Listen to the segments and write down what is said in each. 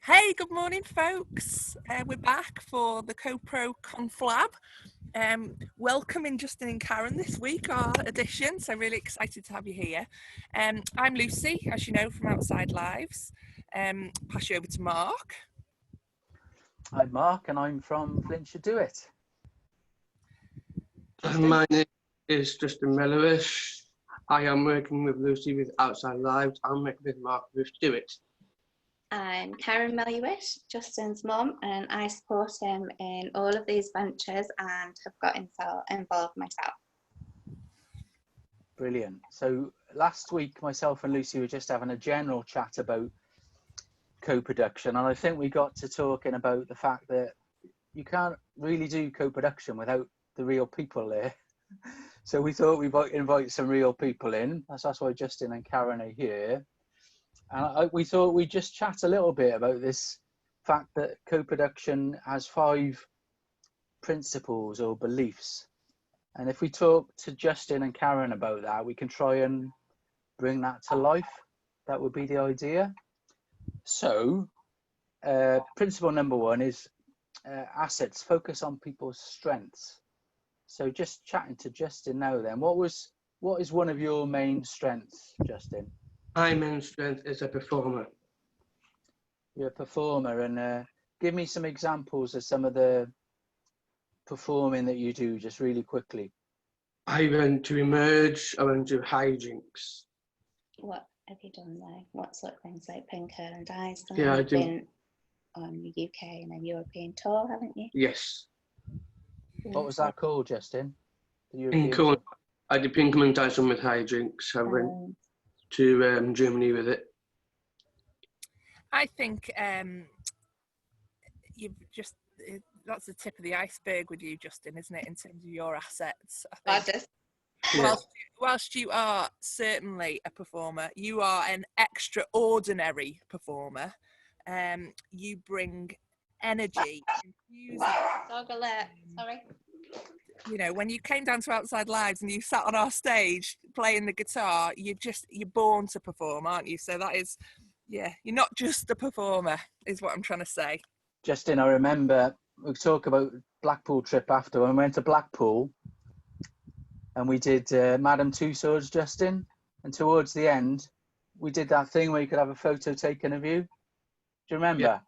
Hey, good morning, folks. We're back for the Copro Conflab. Welcoming Justin and Karin this week, our edition. So really excited to have you here. I'm Lucy, as you know, from Outside Lives. Pass you over to Mark. I'm Mark, and I'm from Flintshire Do It. My name is Justin and Karin. I am working with Lucy with Outside Lives. I'm working with Mark with Do It. I'm Karin Melliwish, Justin's mum, and I support him in all of these ventures and have got involved myself. Brilliant. So last week, myself and Lucy were just having a general chat about co-production, and I think we got to talking about the fact that you can't really do co-production without the real people there. So we thought we'd invite some real people in. That's why Justin and Karin are here. And we thought we'd just chat a little bit about this fact that co-production has 5 principles or beliefs. And if we talk to Justin and Karin about that, we can try and bring that to life. That would be the idea. So principle number 1 is assets. Focus on people's strengths. So just chatting to Justin now then, what is one of your main strengths, Justin? My main strength is a performer. You're a performer, and give me some examples of some of the performing that you do, just really quickly. I went to Emerge, I went to hijinks. What have you done there? What sort of things, like Pinker and Iceland? Yeah, I You've do. been on the UK and a European tour, haven't you? Yes. What was that called, Justin? The European Pinker, tour? I did Pinkerman and Dyson with hijinks. I went to Germany with it. I think you've just that's the tip of the iceberg with you, Justin, isn't it? In terms of your assets, I think. Whilst you are certainly a performer, you are an extraordinary performer. You bring energy, enthusiasm. Dog alert, sorry. You know, when you came down to Outside Lives and you sat on our stage playing the guitar, you're born to perform, aren't you? So that is, yeah, you're not just a performer, is what I'm trying to say. Justin, I remember we talk about Blackpool trip after when we went to Blackpool, and we did Madame Tussauds, Justin, and towards the end we did that thing where you could have a photo taken of you. Do you remember? Yeah,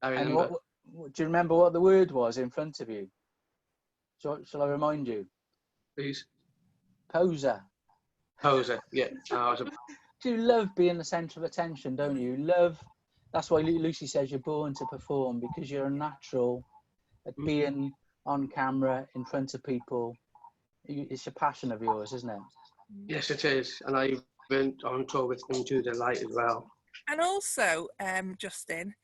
I remember. And do you remember what the word was in front of you? Shall I remind you? Please. Poser. Poser, yeah. Do you love being the centre of attention, don't you? That's why Lucy says you're born to perform, because you're a natural at being on camera in front of people. It's a passion of yours, isn't it? Yes, it is. And I went on tour with Into the Light as well. And also, Justin,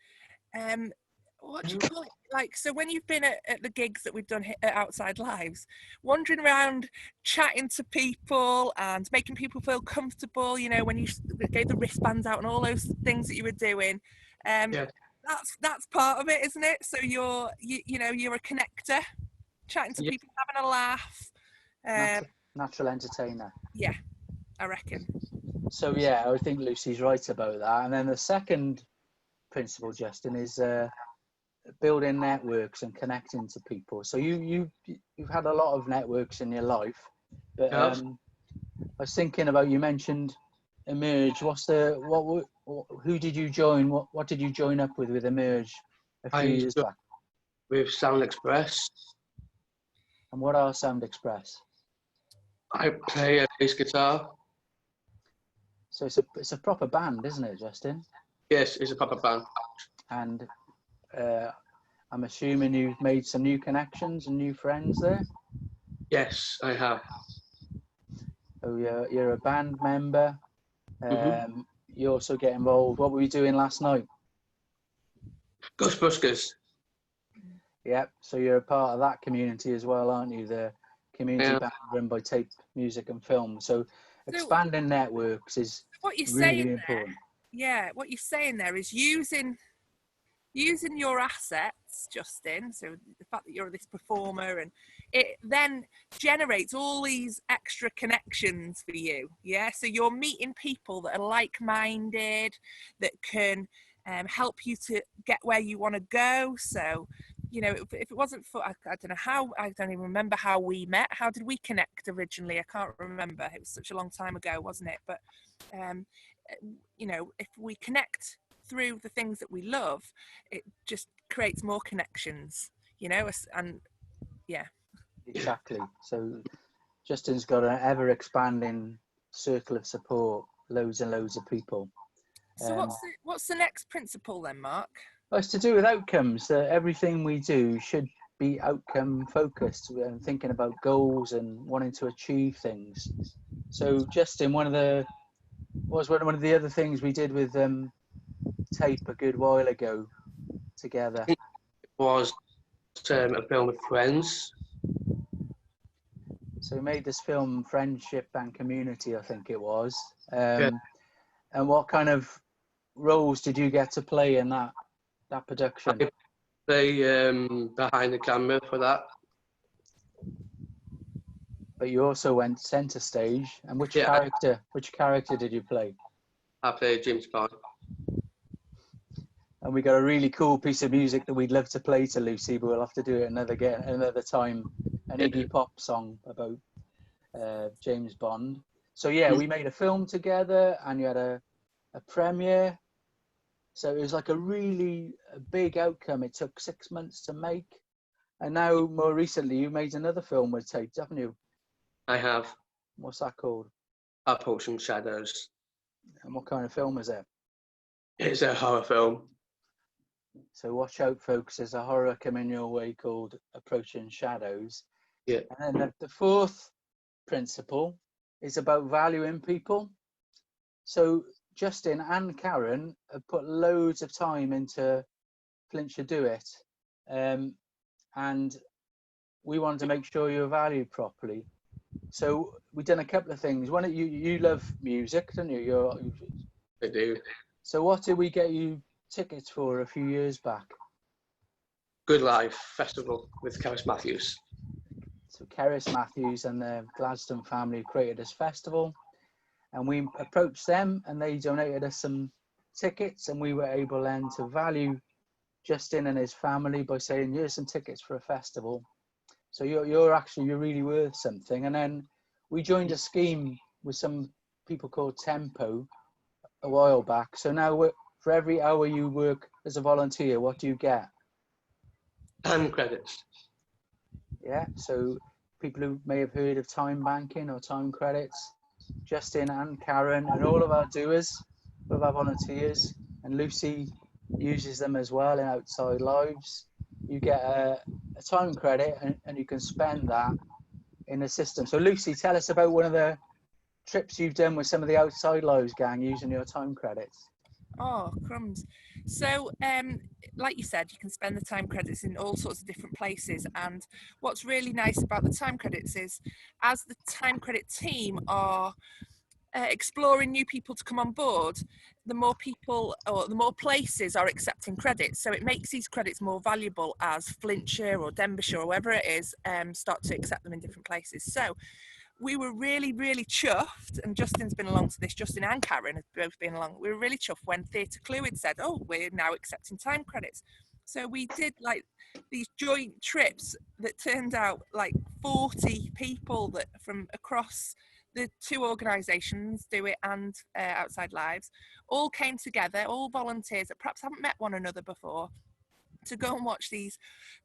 what do you call it? Like, so when you've been at the gigs that we've done at Outside Lives, wandering around, chatting to people and making people feel comfortable, you know, when you gave the wristbands out and all those things that you were doing, that's part of it, isn't it? So you're a connector, chatting to people, having a laugh. Natural entertainer. Yeah, I reckon. So yeah, I think Lucy's right about that. And then the second principle, Justin, is building networks and connecting to people. So you've had a lot of networks in your life, but I was thinking about, you mentioned Emerge. Who did you join? What did you join up with Emerge a few years back? With Sound Express. And what are Sound Express? I play a bass guitar. So it's a proper band, isn't it, Justin? Yes, it's a proper band. And I'm assuming you've made some new connections and new friends there? Yes, I have. Oh, you're a band member. You also get involved. What were you doing last night? Ghostbusters. Yep. So you're a part of that community as well, aren't you? The community band run by Tape Music and Film. So expanding networks is what you're really saying important. There, yeah, what you're saying there is using your assets, Justin. So the fact that you're this performer, and it then generates all these extra connections for you. Yeah. So you're meeting people that are like-minded, that can help you to get where you want to go. So, you know, if it wasn't for, I don't know how, I don't even remember how we met. How did we connect originally? I can't remember. It was such a long time ago, wasn't it? But, you know, if we connect through the things that we love, it just creates more connections, you know, and yeah. Exactly. So Justin's got an ever expanding circle of support, loads and loads of people. So what's the next principle then, Mark? Well, it's to do with outcomes. Everything we do should be outcome focused and thinking about goals and wanting to achieve things. So Justin, one of the other things we did with tape a good while ago together. It was a film with friends. So we made this film, Friendship and Community, I think it was. Yeah. And what kind of roles did you get to play in that production? I play behind the camera for that. But you also went centre stage. And which character did you play? I played James Bond. And we got a really cool piece of music that we'd love to play to Lucy, but we'll have to do it another time. An Iggy Pop song about James Bond. So yeah, we made a film together, and you had a premiere. So it was like a really big outcome. It took 6 months to make, and now more recently you made another film with tape, haven't you? I have. What's that called? Approaching Shadows. And what kind of film is it? It's a horror film. So watch out, folks. There's a horror coming your way called Approaching Shadows. Yeah. And then the fourth principle is about valuing people. So Justin and Karin have put loads of time into Flint Should Do It. And we wanted to make sure you're valued properly. So we've done a couple of things. One, you love music, don't you? I do. So what did we get you tickets for a few years back? Good Life Festival with Karis Matthews. So Karis Matthews and the Gladstone family created this festival, and we approached them and they donated us some tickets, and we were able then to value Justin and his family by saying, here's some tickets for a festival. So you're really worth something. And then we joined a scheme with some people called Tempo a while back. So now for every hour you work as a volunteer, what do you get? And credits. Yeah, so people who may have heard of time banking or time credits, Justin and Karin and all of our doers, all of our volunteers, and Lucy uses them as well in Outside Lives. You get a time credit and you can spend that in the system. So Lucy, tell us about one of the trips you've done with some of the Outside Lives gang using your time credits. Oh, crumbs. So, like you said, you can spend the time credits in all sorts of different places. And what's really nice about the time credits is, as the time credit team are exploring new people to come on board, the more people or the more places are accepting credits. So it makes these credits more valuable as Flintshire or Denbighshire or wherever it is start to accept them in different places. So we were really, really chuffed, and Justin's been along to this, Justin and Karin have both been along. We were really chuffed when Theatre Clwyd said, oh, we're now accepting time credits. So we did like these joint trips that turned out like 40 people that from across the two organisations, Do It and Outside Lives, all came together, all volunteers that perhaps haven't met one another before, to go and watch these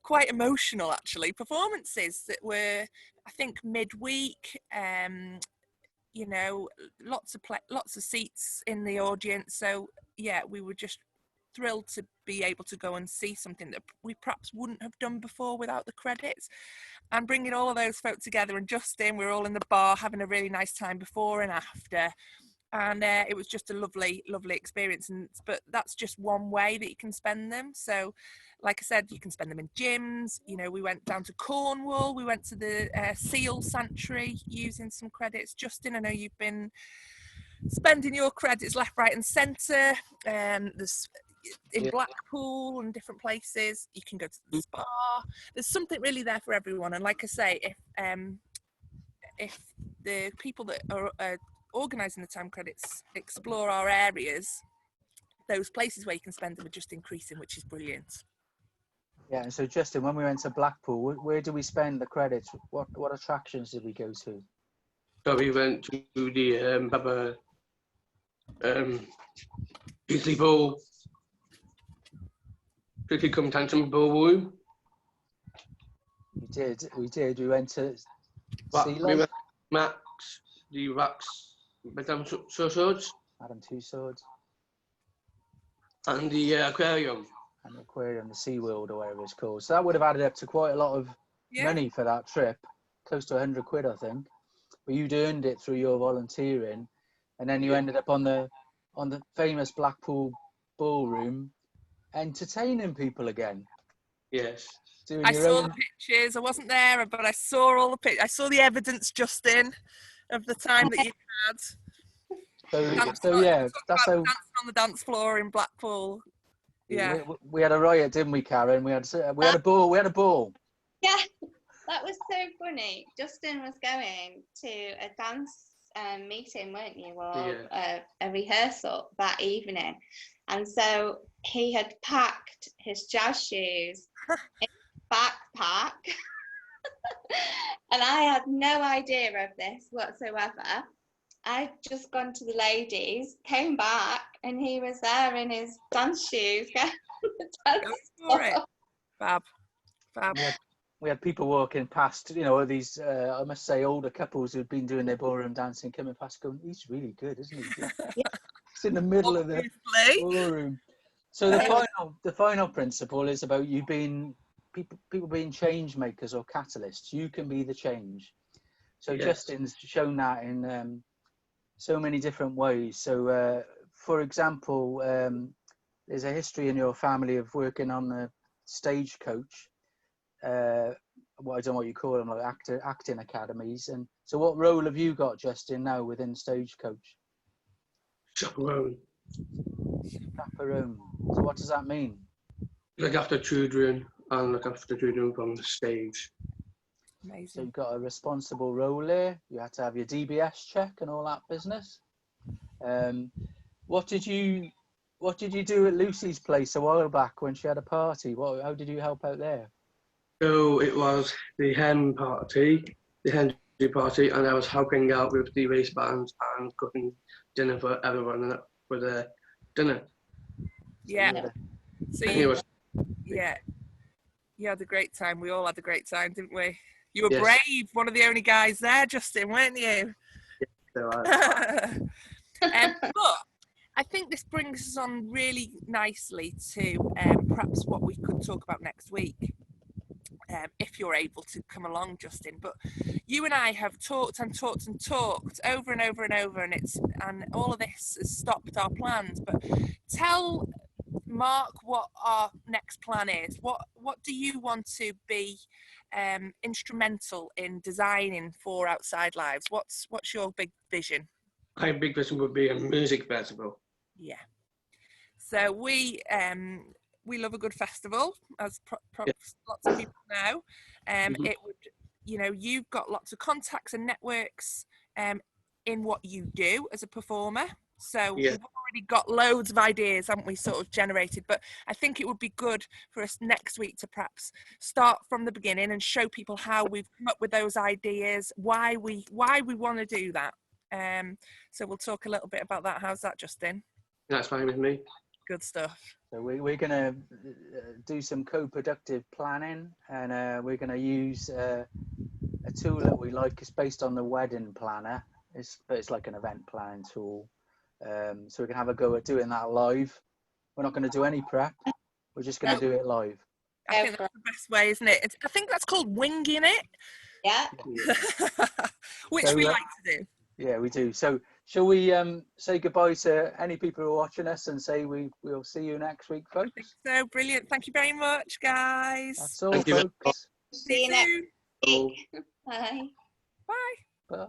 quite emotional, actually, performances that were, I think, midweek. You know, lots of seats in the audience. So yeah, we were just thrilled to be able to go and see something that we perhaps wouldn't have done before without the credits, and bringing all of those folk together. And Justin, we were all in the bar having a really nice time before and after, and it was just a lovely experience. But that's just one way that you can spend them. So like I said, you can spend them in gyms. You know, we went down to Cornwall, we went to the seal sanctuary using some credits. Justin, I know you've been spending your credits left, right and centre. There's in Blackpool and different places. You can go to the spa. There's something really there for everyone. And like I say, if the people that are organising the time credits explore our areas, those places where you can spend them are just increasing, which is brilliant. Yeah, and so Justin, when we went to Blackpool, where do we spend the credits? What attractions did we go to? So we went to the Baba Grizzly Bowl, Grizzly Come Tantrum Ballroom. We did. We went to We Sea went Max, the Wax, Madame Swords, Madame Tussauds, and the aquarium. and the aquarium, the SeaWorld or whatever it's called. So that would have added up to quite a lot of money for that trip, close to 100 quid, I think. But you'd earned it through your volunteering, and then you ended up on the famous Blackpool ballroom, entertaining people again. Yes. I saw the pictures. I wasn't there, but I saw all the pictures. I saw the evidence, Justin, of the time that you had. So yeah, that's how dancing on the dance floor in Blackpool. Yeah, we had a riot, didn't we, Karen? We had a ball. We had a ball. Yeah, that was so funny. Justin was going to a dance meeting, weren't you, or a rehearsal that evening, and so he had packed his jazz shoes in his backpack, and I had no idea of this whatsoever. I'd just gone to the ladies, came back, and he was there in his dance shoes. Go for it. Fab. We had people walking past, these, I must say, older couples who'd been doing their ballroom dancing, coming past going, he's really good, isn't he? It's in the middle of the ballroom. So the final principle is about you being, people being change makers or catalysts. You can be the change. So Justin's shown that in so many different ways. So, for example, there's a history in your family of working on the stagecoach. I don't know what you call them, like acting academies. And so, what role have you got, Justin, now within Stagecoach? Chaperone. Chaperone. So, what does that mean? Look after children and look after children from the stage. Amazing. So you've got a responsible role there. You had to have your DBS check and all that business. What did you do at Lucy's place a while back when she had a party? How did you help out there? So it was the hen party, and I was helping out with the race bands and cooking dinner for everyone for the dinner. Yeah. So you had a great time. We all had a great time, didn't we? You were brave, one of the only guys there, Justin, weren't you? Yeah, but I think this brings us on really nicely to perhaps what we could talk about next week, if you're able to come along, Justin. But you and I have talked and talked and talked over and over and over, and all of this has stopped our plans. But tell Mark what our next plan is. What do you want to be instrumental in designing for Outside Lives? What's your big vision? My big vision would be a music festival. Yeah. So we love a good festival, as lots of people know. It would, you've got lots of contacts and networks in what you do as a performer. So we've already got loads of ideas, haven't we, sort of generated. But I think it would be good for us next week to perhaps start from the beginning and show people how we've come up with those ideas, why we want to do that. So we'll talk a little bit about that. How's that, Justin? That's fine with me. Good stuff. So we're going to do some co-productive planning, and we're going to use a tool that we like. It's based on the wedding planner. It's like an event planning tool. So we can have a go at doing that live. We're not going to do any prep. We're just going to do it live. I think that's the best way, isn't it? I think that's called winging it. Yeah. Which we like to do. Yeah, we do. So shall we say goodbye to any people who are watching us and say we'll see you next week, folks? I think so. Brilliant. Thank you very much, guys. That's all, folks. See you next week. Bye. Bye. Bye.